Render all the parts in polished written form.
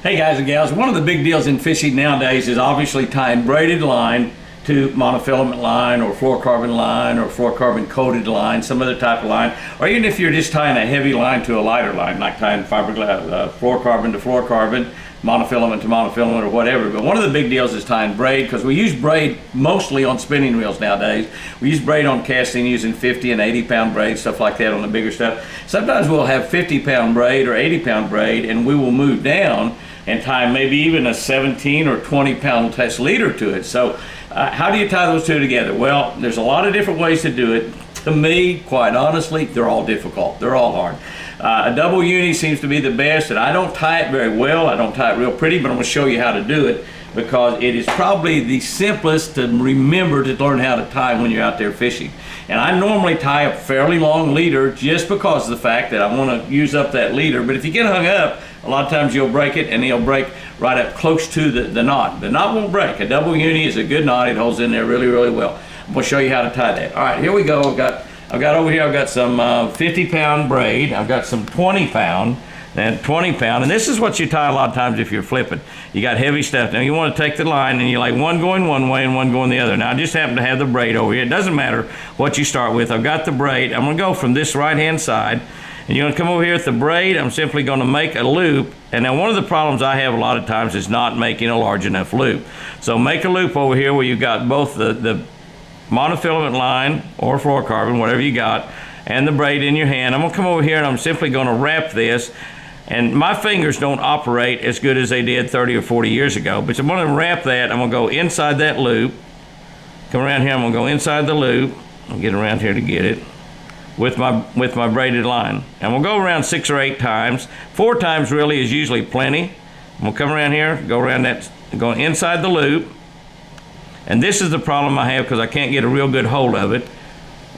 Hey guys and gals, one of the big deals in fishing nowadays is obviously tying braided line to monofilament line or fluorocarbon line or fluorocarbon coated line, some other type of line, or even if you're just tying a heavy line to a lighter line, like tying fiberglass, fluorocarbon to fluorocarbon, monofilament to monofilament or whatever. But one of the big deals is tying braid, because we use braid mostly on spinning reels nowadays. We use braid on casting using 50 and 80 pound braid, stuff like that on the bigger stuff. Sometimes we'll have 50 pound braid or 80 pound braid, and we will move down and tie maybe even a 17 or 20 pound test leader to it. So how do you tie those two together? Well, there's a lot of different ways to do it. To me, quite honestly, they're all difficult. They're all hard. A double uni seems to be the best, and I don't tie it very well. I don't tie it real pretty, but I'm going to show you how to do it, because it is probably the simplest to remember to learn how to tie when you're out there fishing. And I normally tie a fairly long leader just because of the fact that I want to use up that leader. But if you get hung up, a lot of times you'll break it, and it'll break right up close to the knot. The knot won't break. A double uni is a good knot. It holds in there really, really well. I'm going to show you how to tie that. All right, here we go. I've got over here, I've got some 50 pound braid. I've got some 20 pound. And 20 pound, and this is what you tie a lot of times if you're flipping. You got heavy stuff. Now you want to take the line and you like one going one way and one going the other. Now I just happen to have the braid over here. It doesn't matter what you start with. I've got the braid. I'm going to go from this right hand side, and you're going to come over here with the braid. I'm simply going to make a loop. And now one of the problems I have a lot of times is not making a large enough loop. So make a loop over here where you've got both the monofilament line or fluorocarbon, whatever you got, and the braid in your hand. I'm going to come over here and I'm simply going to wrap this. And my fingers don't operate as good as they did 30 or 40 years ago, but I'm going to wrap that. I'm going to go inside that loop. Come around here, I'm going to go inside the loop. I'll get around here to get it with my braided line. And we'll go around 6 or 8 times. 4 times really is usually plenty. I'm going to come around here, go around that, go inside the loop. And this is the problem I have because I can't get a real good hold of it.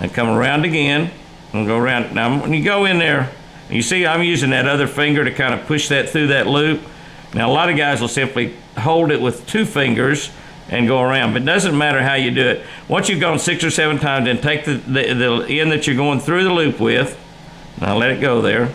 And come around again and go around. Now when you go in there, you see I'm using that other finger to kind of push that through that loop. Now a lot of guys will simply hold it with 2 fingers and go around, but it doesn't matter how you do it. Once you've gone 6 or 7 times, then take the end that you're going through the loop with. Now let it go there.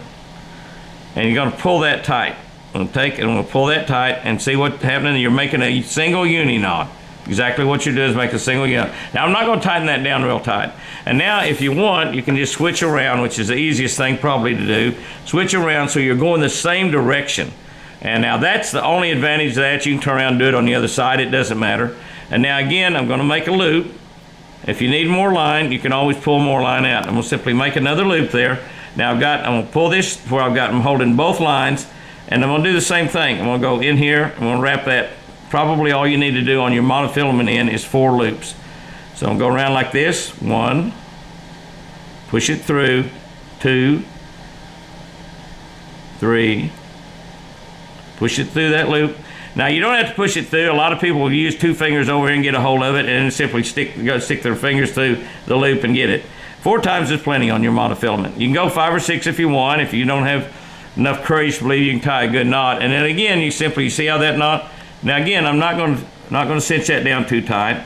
And you're going to pull that tight. I'm going to pull that tight and see what's happening. You're making a single uni knot. Exactly what you do is make a single uni. Now I'm not going to tighten that down real tight. And now if you want, you can just switch around, which is the easiest thing probably to do. Switch around so you're going the same direction. And now that's the only advantage of that. You can turn around and do it on the other side. It doesn't matter. And now again, I'm going to make a loop. If you need more line, you can always pull more line out. I'm going to simply make another loop there. Now I'm going to pull this where I'm holding both lines, and I'm going to do the same thing. I'm going to go in here. I'm going to wrap that. Probably all you need to do on your monofilament end is 4 loops. So I'll go around like this. 1, push it through, 2, 3, push it through that loop. Now you don't have to push it through. A lot of people will use 2 fingers over here and get a hold of it and then simply stick their fingers through the loop and get it. 4 times is plenty on your monofilament. You can go 5 or 6 if you want. If you don't have enough courage to believe you can tie a good knot. And then again, you see how that knot? Now again, I'm not going to cinch that down too tight.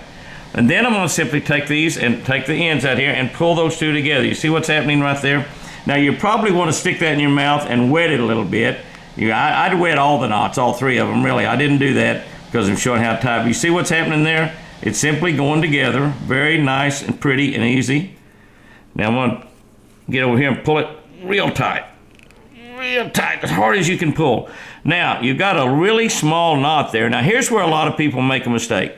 And then I'm going to simply take these and take the ends out here and pull those 2 together. You see what's happening right there? Now you probably want to stick that in your mouth and wet it a little bit. I'd wet all the knots, all 3 of them really. I didn't do that because I'm showing how to tie. But you see what's happening there? It's simply going together. Very nice and pretty and easy. Now I'm going to get over here and pull it real tight. Real tight, as hard as you can pull. Now, you've got a really small knot there. Now, here's where a lot of people make a mistake.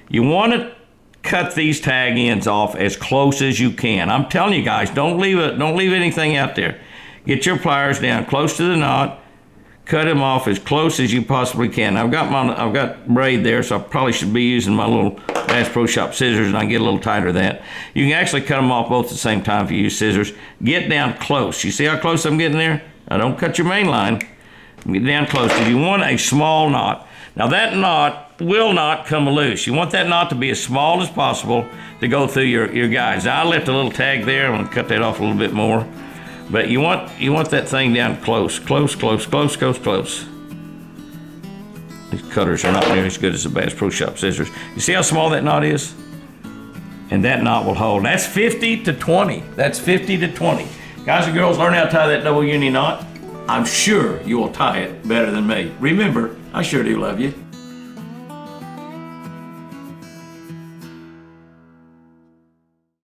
You want to cut these tag ends off as close as you can. I'm telling you guys, don't leave anything out there. Get your pliers down close to the knot. Cut them off as close as you possibly can. I've got braid there, so I probably should be using my little Bass Pro Shop scissors, and I get a little tighter than that. You can actually cut them off both at the same time if you use scissors. Get down close. You see how close I'm getting there? Now don't cut your main line. Get down close because you want a small knot. Now that knot will not come loose. You want that knot to be as small as possible to go through your guides. Now I left a little tag there. I'm going to cut that off a little bit more. But you want that thing down close, close, close, close, close, close. These cutters are not near as good as the Bass Pro Shop scissors. You see how small that knot is? And that knot will hold. That's 50 to 20. That's 50 to 20. Guys and girls, learn how to tie that double uni knot. I'm sure you will tie it better than me. Remember, I sure do love you.